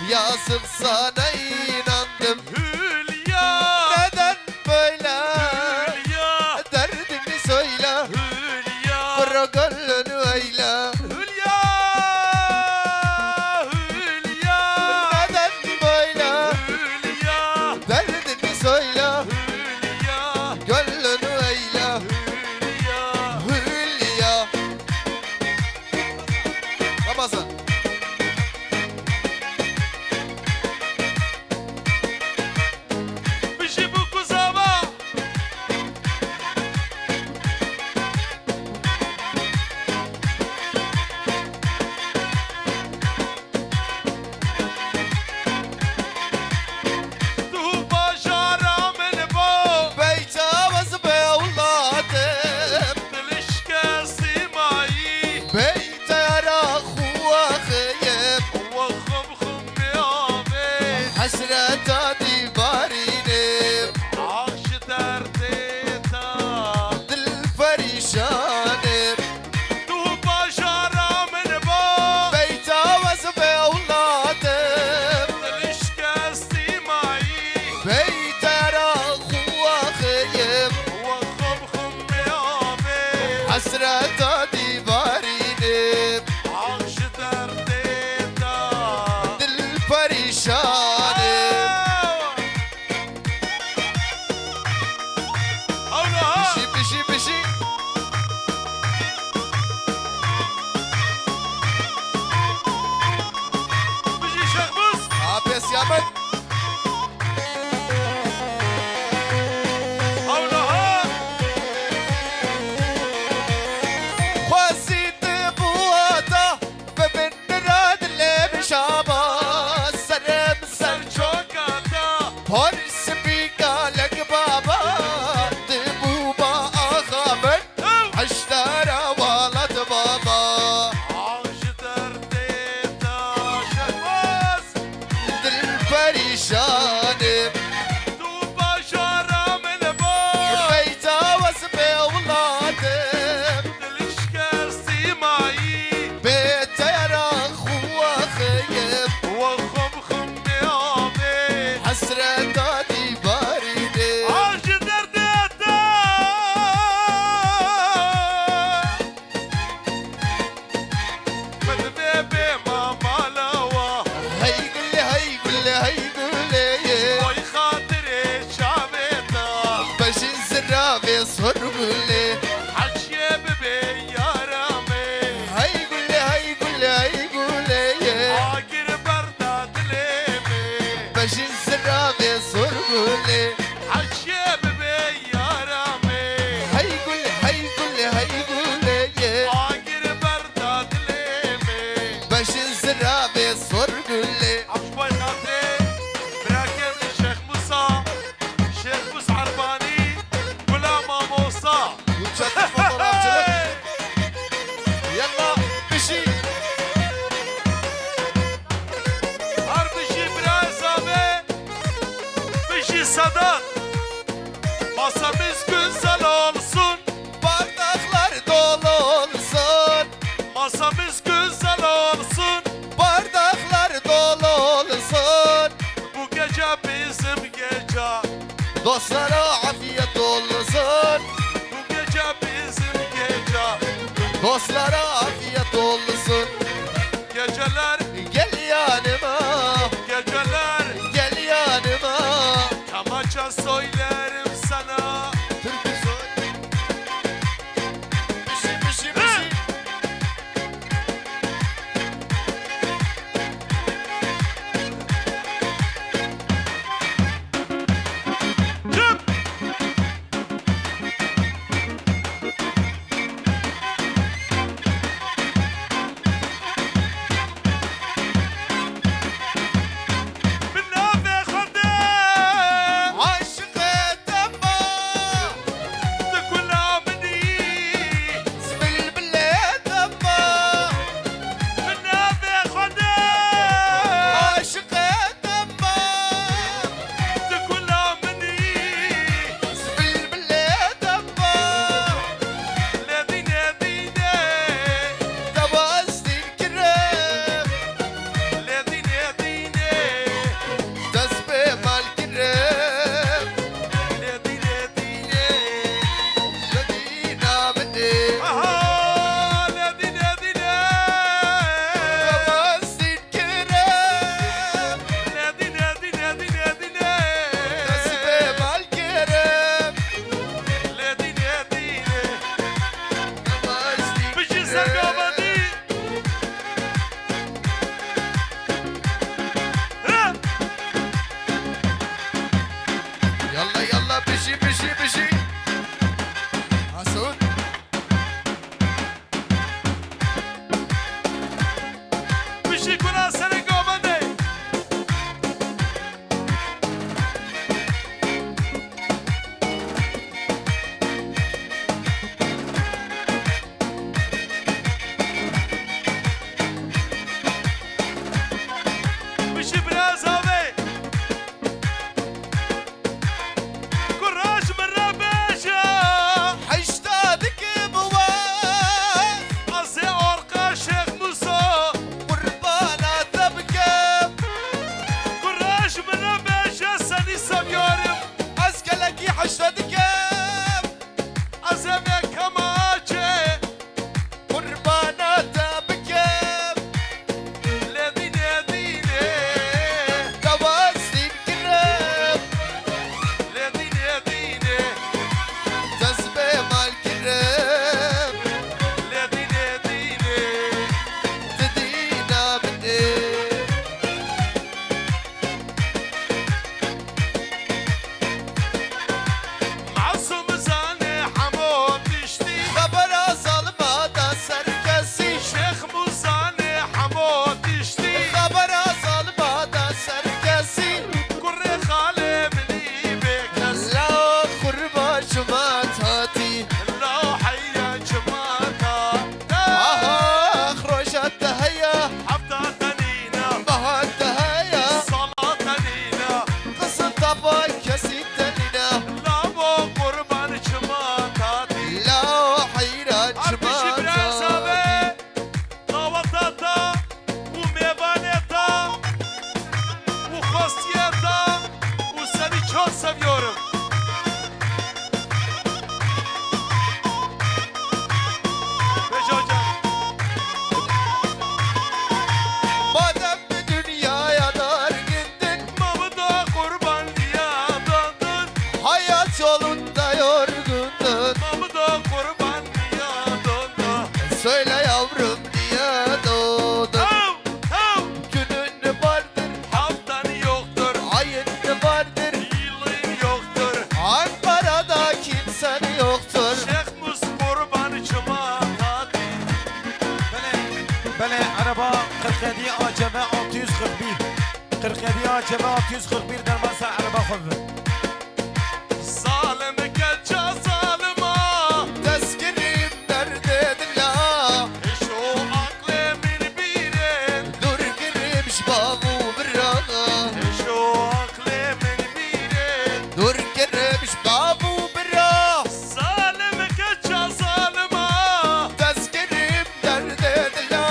yazıp sana inandım. Hülya, Neden böyle? Hülya, Derdini söyle. Hülya, Kara gönlünü eyle. Hülya, Hülya, Neden böyle? Hülya, Derdini söyle. Hülya, Gönlünü eyle. Hülya. Hülya. Ramazan. Bizi bu kuzama tu bajara min bo Beyte avaz be evladım. Dilişke simayi Beyte yara huakıyım. Vakhum khum niyamet Hasreta divarinim. Aş derdeta Dil perişanım. Tu bajara min bo Beyte avaz be evladım. Dilişke simayi Beyte yara huakıyım. Vakhum khum niyamet Hasreta divarinim. Aş derdeta Dil perişanım. Allah Bişi bişi bişi. bizi şahbız Abes Yaman. Allah خواسيت بواتا فمن راد اللي بشابا سلام Ser سر çok ata هرس بيقا لك بابا دبوبا اخامن عشتارا ولد بابا Aş derdeta şahbız دل perişanım Tu bajara min bo بيتا واسبي اولادم Dilişke simayi بيتا يرى خوا خيم Vakhum khum niyamet حسرة ديباردم Aş derdeta Med bebe mama lawa هيقول لي هيقول لي هيقول لي Vay hatire şaveta باش الزرافة يصهر لي Haşye bebe yarame هيقول لي هيقول لي هيقول لي Agir berda dileme باش الزرافة يصهر لي Haşye bebe yarame هيقول لي هيقول لي هيقول لي Agir berda dileme باش الزرافة يصهر لي Aşbay hatire Bırakım Şeyh Musa Şeyh Musa Arbani Gulama Musa وشات fotoğrafçılık يلا بشي Harbişi biraz abi Bişi Sadat Masamız güzel olsun bardaklar dolu olsun Masamız güzel olsun bardaklar dolu olsun Bu gece bizim gece dostlara afiyet olsun Bu gece bizim gece dostlara afiyet olsun Geceler gel yanıma geceler gel yanıma Kamaça söylerim sana türkü söyle bişi bişi bişi Çık! بله عربا قرقدی آجمه 641 قرقدی آجمه 641 در مسا عربا خوبه Zalim gece zalıma Tezkirim derde dilla Şu aklemin birin Dur girmiş babu biraga Şu aklemin birin Dur girmiş babu biraga Zalim gece zalıma Tezkirim derde dilla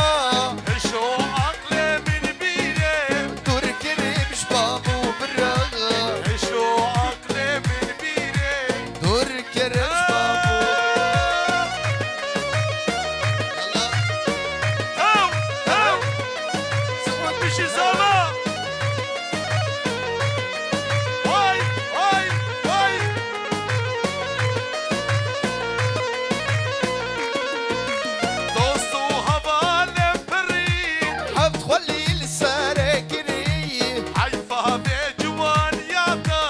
Şu aklemin birin Dur girmiş babu biraga Şu aklemin birin Dur girmiş babu Allah Hav hav Sıkma bir şey sana Vay vay vay Dostu havale perin حفظ خلي لساركري Hayfa ve civan yada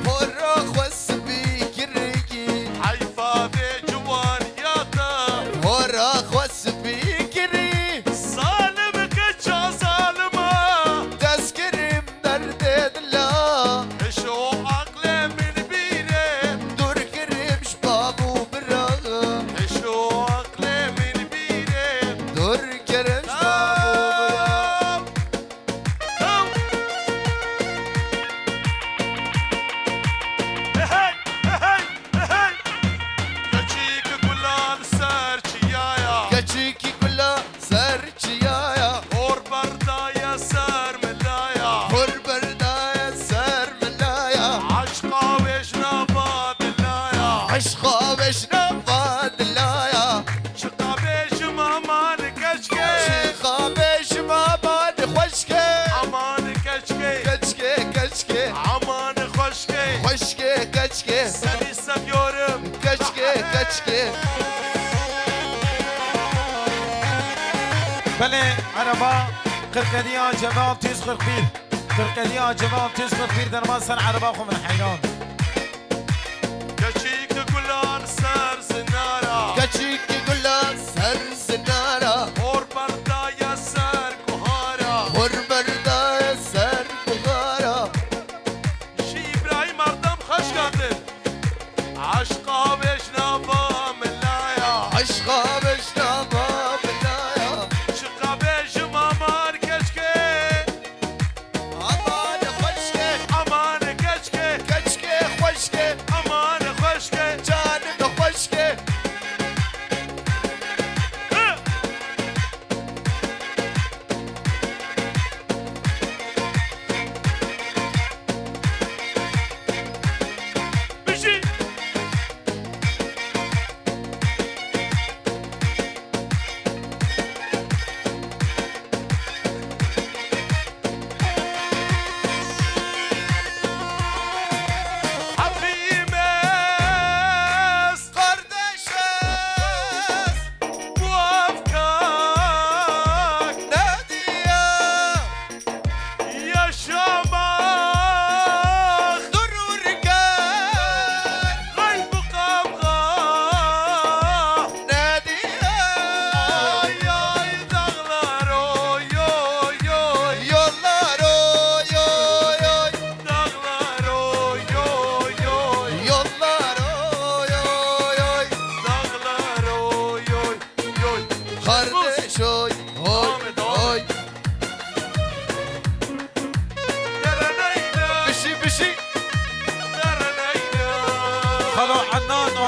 فرخ والسبيكري Hayfa ve civan yada فرخ والسبيكري Zalim kaça zalıma تذكرم درد دلا Şu aklemin birin دور كرم شبابو براغا Şu aklemin birin دور كرم شبابو براغا كاتشيكي كلها سرچيايا هور بردايا سر ملايا عشقا وشنا فادلايا شيخا بيش ما بعد خوشكي كشكي خوشكي كشكي Seni seviyorum كشكي بله عربا قرقدی آجمه 641 قرقدی آجمه 641 در مسا عربا خوبه حیران Geçik kulan ser zinara كشكي كلها سر سنارا Or bardaya ser kuhara هور بردايا سر بغارا Şi İbrahim Ardam hoş geldin Aşka beşnava mellaya عشقا بشنا بابلايا Şıka beşim aman keşke امان خوشكي Aman keşke كشكي خوشكي Aman hoşke جانب خوشكي Bir şey Hepimiz kardeşiz muvaffak ne diye yaşamak dururken Gayb kavga ne diye Ay ay dağlar oy oy oy yollar oy oy oy Dağlar oy oy oy yollar oy oy oy Dağlar oy oy oy kardeş oy oy oy Dereneyla bişi bişi خلو عنان و